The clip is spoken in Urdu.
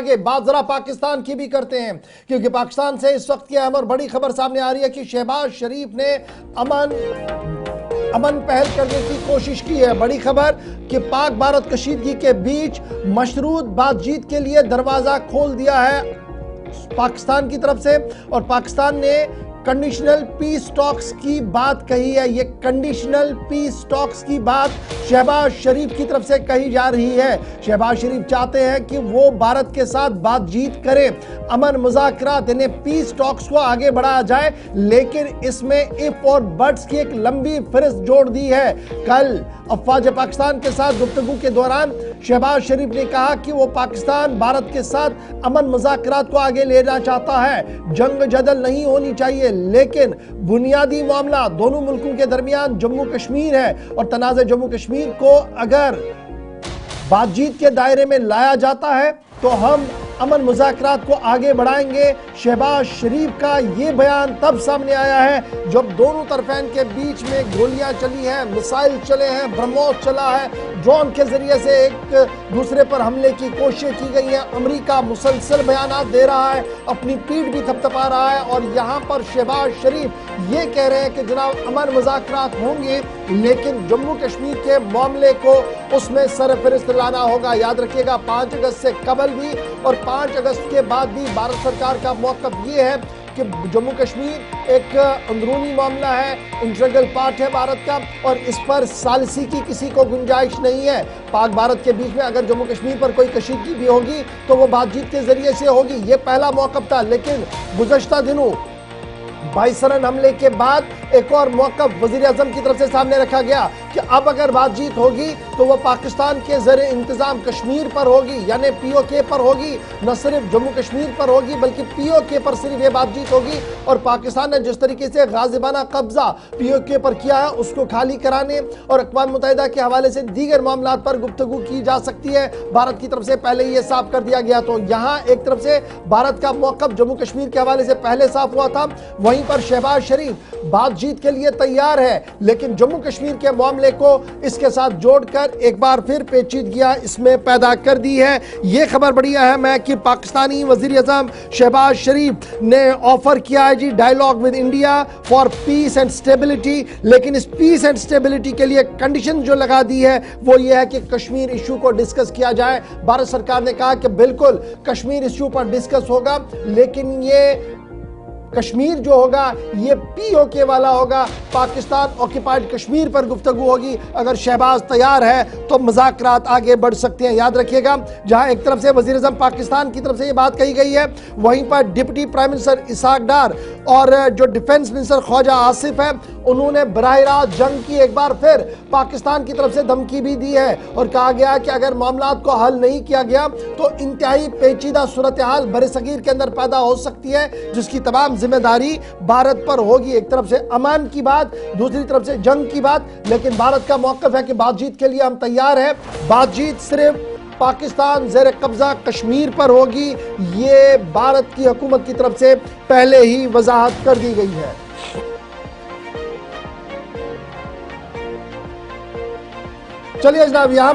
آگے بات ذرا پاکستان کی بھی کرتے ہیں، کیونکہ پاکستان سے اس وقت کی اہم اور بڑی خبر سامنے آ رہی ہے کہ شہباز شریف نے امن پہل کرنے کی کوشش کی ہے۔ بڑی خبر کہ پاک بھارت کشیدگی کے بیچ مشروط بات چیت کے لیے دروازہ کھول دیا ہے پاکستان کی طرف سے، اور پاکستان نے کنڈیشنل پیس ٹاکس کی بات کہی ہے۔ یہ کنڈیشنل پیس ٹاکس کی بات شہباز شریف کی طرف سے کہی جا رہی ہے۔ شہباز شریف چاہتے ہیں کہ وہ بھارت کے ساتھ بات چیت کریں، امن مذاکرات پیس ٹاکس کو آگے بڑھایا جائے، لیکن اس میں اف اور بٹس کی ایک لمبی فہرست جوڑ دی ہے۔ کل افواج پاکستان کے ساتھ گفتگو کے دوران شہباز شریف نے کہا کہ وہ پاکستان بھارت کے ساتھ امن مذاکرات کو آگے لینا چاہتا ہے، جنگ جدل نہیں ہونی چاہیے، لیکن بنیادی معاملہ دونوں ملکوں کے درمیان جموں کشمیر ہے، اور تنازع جموں کشمیر کو اگر بات چیت کے دائرے میں لایا جاتا ہے تو ہم امن مذاکرات کو آگے بڑھائیں گے۔ شہباز شریف کا یہ بیان تب سامنے آیا ہے جب دونوں طرفین کے بیچ میں گولیاں چلی ہیں، مسائل چلے ہیں، برہموس چلا ہے، ڈرون کے ذریعے سے ایک دوسرے پر حملے کی کوششیں کی گئی ہیں۔ امریکہ مسلسل بیانات دے رہا ہے، اپنی پیٹھ بھی تھپتھپا رہا ہے، اور یہاں پر شہباز شریف یہ کہہ رہے ہیں کہ جناب امن مذاکرات ہوں گے، لیکن جموں کشمیر کے معاملے کو اس میں سرفہرست لانا ہوگا۔ یاد رکھیے گا 5 اگست سے قبل بھی اور 5 اگست کے بعد بھی بھارت سرکار کا موقف یہ ہے کہ جموں کشمیر ایک اندرونی معاملہ ہے، انٹرگرل پارٹ ہے بھارت کا، اور اس پر ثالثی کی کسی کو گنجائش نہیں ہے۔ پاک بھارت کے بیچ میں اگر جموں کشمیر پر کوئی کشیدگی بھی ہوگی تو وہ بات چیت کے ذریعے سے ہوگی، یہ پہلا موقف تھا۔ لیکن گزشتہ دنوں 22 رن حملے کے بعد ایک اور موقف وزیر اعظم کی طرف سے سامنے رکھا گیا کہ اب اگر بات چیت ہوگی تو وہ پاکستان کے زیر انتظام کشمیر پر ہوگی، یعنی پی او کے پر ہوگی، نہ صرف جموں کشمیر پر ہوگی بلکہ پی او کے پر صرف یہ بات چیت ہوگی، اور پاکستان نے جس طریقے سے غاصبانہ قبضہ پی او کے پر کیا ہے اس کو خالی کرانے اور اقوام متحدہ کے حوالے سے دیگر معاملات پر گفتگو کی جا سکتی ہے۔ بھارت کی طرف سے پہلے یہ صاف کر دیا گیا، تو یہاں ایک طرف سے بھارت کا موقف جموں کشمیر کے حوالے سے پہلے صاف ہوا تھا، وہیں پر شہباز شریف بات چیت کے لیے تیار ہے، لیکن جموں کشمیر کے معاملے کو اس کے ساتھ جوڑ کر ایک بار پھر پیچیدگیاں اس میں پیدا کر دی ہے۔ یہ خبر بڑی اہم ہے کہ پاکستانی وزیر اعظم شہباز شریف نے آفر کیا ہے جی dialogue with India for peace and stability, لیکن اس پیس اینڈ سٹیبلٹی کے لیے کنڈیشن جو لگا دی ہے وہ یہ ہے کہ کشمیر ایشو کو ڈسکس کیا جائے۔ بھارت سرکار نے کہا کہ بالکل کشمیر ایشو پر ڈسکس ہوگا، لیکن یہ کشمیر جو ہوگا یہ پی او کے والا ہوگا، پاکستان آکیپائیڈ کشمیر پر گفتگو ہوگی۔ اگر شہباز تیار ہے تو مذاکرات آگے بڑھ سکتے ہیں۔ یاد رکھیے گا جہاں ایک طرف سے وزیر اعظم پاکستان کی طرف سے یہ بات کہی گئی ہے، وہیں پر deputy prime minister Ishaq Dar اور جو ڈیفنس منسٹر خواجہ آصف ہے انہوں نے براہ راست جنگ کی ایک بار پھر پاکستان کی طرف سے دھمکی بھی دی ہے، اور کہا گیا کہ اگر معاملات کو حل نہیں کیا گیا تو انتہائی پیچیدہ صورتحال برصغیر کے اندر پیدا ہو سکتی ہے، جس کی تمام ذمہ داری بھارت پر ہوگی۔ ایک طرف سے امان کی بات، دوسری طرف سے جنگ کی بات، لیکن بھارت کا موقف ہے کہ بات چیت کے لیے ہم تیار ہیں، بات چیت صرف پاکستان زیر قبضہ کشمیر پر ہوگی، یہ بھارت کی حکومت کی طرف سے پہلے ہی وضاحت کر دی گئی ہے۔ چلیے جناب یہاں